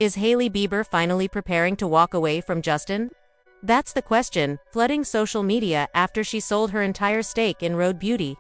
Is Hailey Bieber finally preparing to walk away from Justin? That's the question, flooding social media after she sold her entire stake in Rhode Beauty.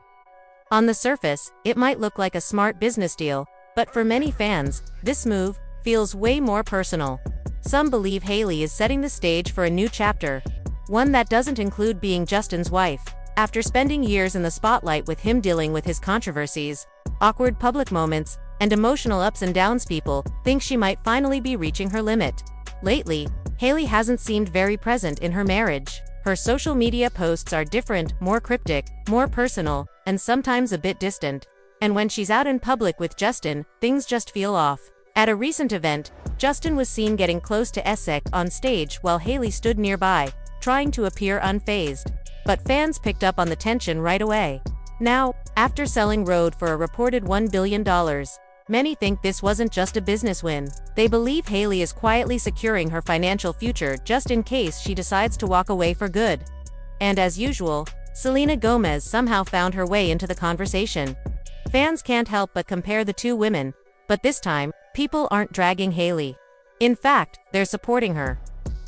On the surface, it might look like a smart business deal, but for many fans, this move feels way more personal. Some believe Hailey is setting the stage for a new chapter, one that doesn't include being Justin's wife. After spending years in the spotlight with him dealing with his controversies, awkward public moments, and emotional ups and downs, people think she might finally be reaching her limit. Lately, Hailey hasn't seemed very present in her marriage. Her social media posts are different, more cryptic, more personal, and sometimes a bit distant. And when she's out in public with Justin, things just feel off. At a recent event, Justin was seen getting close to Esek on stage while Hailey stood nearby, trying to appear unfazed. But fans picked up on the tension right away. Now, after selling Rhode for a reported $1 billion, many think this wasn't just a business win. They believe Hailey is quietly securing her financial future just in case she decides to walk away for good. And as usual, Selena Gomez somehow found her way into the conversation. Fans can't help but compare the two women, but this time, people aren't dragging Hailey. In fact, they're supporting her.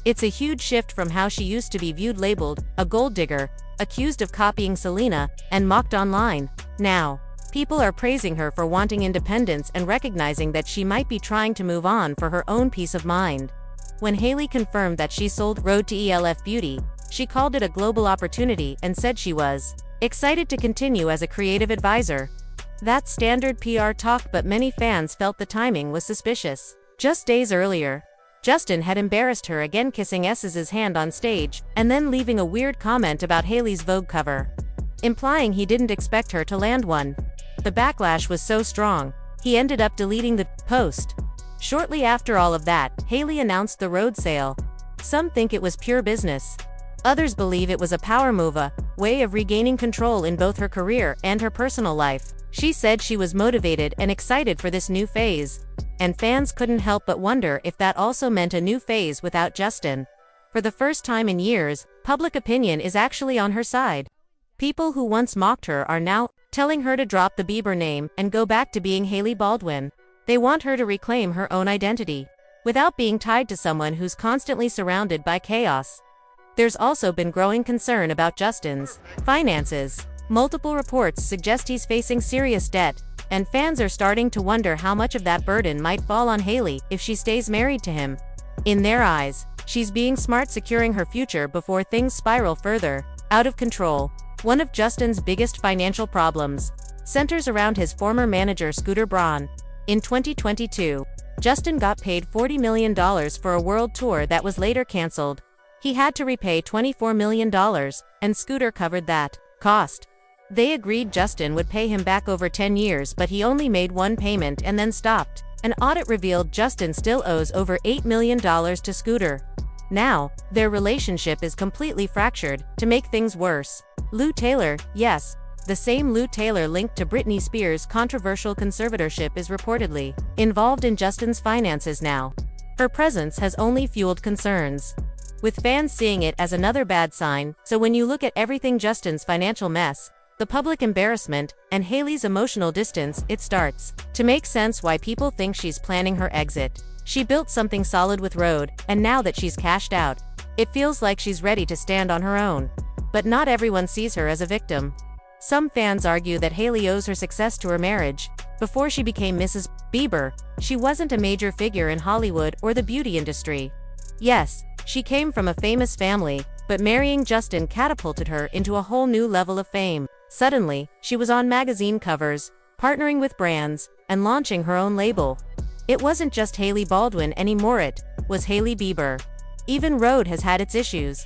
It's a huge shift from how she used to be viewed, labeled a gold digger, accused of copying Selena, and mocked online. Now, people are praising her for wanting independence and recognizing that she might be trying to move on for her own peace of mind. When Hailey confirmed that she sold Rhode to ELF Beauty, she called it a global opportunity and said she was excited to continue as a creative advisor. That's standard PR talk, but many fans felt the timing was suspicious. Just days earlier, Justin had embarrassed her again, kissing S's hand on stage, and then leaving a weird comment about Hailey's Vogue cover, implying he didn't expect her to land one. The backlash was so strong, he ended up deleting the post. Shortly after all of that, Hailey announced the Rhode sale. Some think it was pure business. Others believe it was a power move, a way of regaining control in both her career and her personal life. She said she was motivated and excited for this new phase, and fans couldn't help but wonder if that also meant a new phase without Justin. For the first time in years, public opinion is actually on her side. People who once mocked her are now telling her to drop the Bieber name and go back to being Hailey Baldwin. They want her to reclaim her own identity, without being tied to someone who's constantly surrounded by chaos. There's also been growing concern about Justin's finances. Multiple reports suggest he's facing serious debt, and fans are starting to wonder how much of that burden might fall on Hailey if she stays married to him. In their eyes, she's being smart, securing her future before things spiral further out of control. One of Justin's biggest financial problems centers around his former manager Scooter Braun. In 2022, Justin got paid $40 million for a world tour that was later canceled. He had to repay $24 million, and Scooter covered that cost. They agreed Justin would pay him back over 10 years, but he only made one payment and then stopped. An audit revealed Justin still owes over $8 million to Scooter. Now, their relationship is completely fractured. To make things worse, Lou Taylor, yes, the same Lou Taylor linked to Britney Spears' controversial conservatorship, is reportedly involved in Justin's finances now. Her presence has only fueled concerns, with fans seeing it as another bad sign. So when you look at everything, Justin's financial mess, the public embarrassment, and Hailey's emotional distance, it starts to make sense why people think she's planning her exit. She built something solid with Rhode, and now that she's cashed out, it feels like she's ready to stand on her own. But not everyone sees her as a victim. Some fans argue that Hailey owes her success to her marriage. Before she became Mrs. Bieber, she wasn't a major figure in Hollywood or the beauty industry. Yes, she came from a famous family, but marrying Justin catapulted her into a whole new level of fame. Suddenly, she was on magazine covers, partnering with brands, and launching her own label. It wasn't just Hailey Baldwin anymore, it was Hailey Bieber. Even Rhode has had its issues.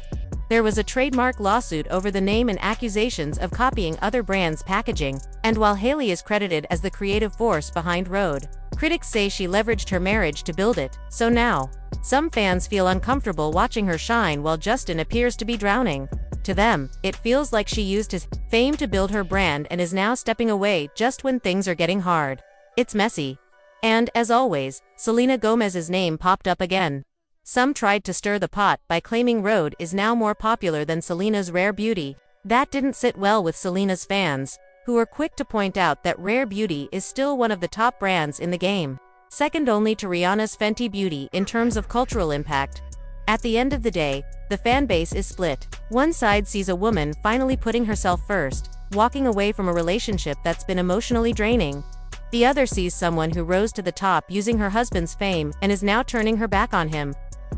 There was a trademark lawsuit over the name and accusations of copying other brands' packaging, and while Hailey is credited as the creative force behind Rhode, critics say she leveraged her marriage to build it. So now, some fans feel uncomfortable watching her shine while Justin appears to be drowning. To them, it feels like she used his fame to build her brand and is now stepping away just when things are getting hard. It's messy. And, as always, Selena Gomez's name popped up again. Some tried to stir the pot by claiming Rhode is now more popular than Selena's Rare Beauty. That didn't sit well with Selena's fans, who were quick to point out that Rare Beauty is still one of the top brands in the game. second only to Rihanna's Fenty Beauty in terms of cultural impact. At the end of the day, the fanbase is split. One side sees a woman finally putting herself first, walking away from a relationship that's been emotionally draining. The other sees someone who rose to the top using her husband's fame and is now turning her back on him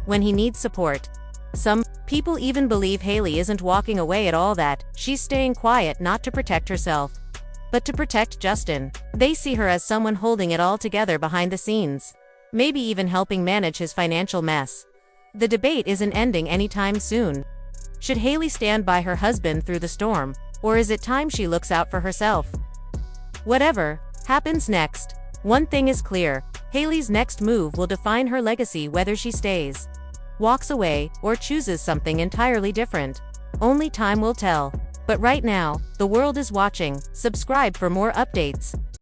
when he needs support. Some people even believe Hailey isn't walking away at all, that she's staying quiet not to protect herself, but to protect Justin. They see her as someone holding it all together behind the scenes, maybe even helping manage his financial mess. The debate isn't ending anytime soon. Should Hailey stand by her husband through the storm, or is it time she looks out for herself? Whatever happens next, one thing is clear: Hailey's next move will define her legacy, whether she stays, walks away, or chooses something entirely different. Only time will tell. But right now, the world is watching. Subscribe for more updates.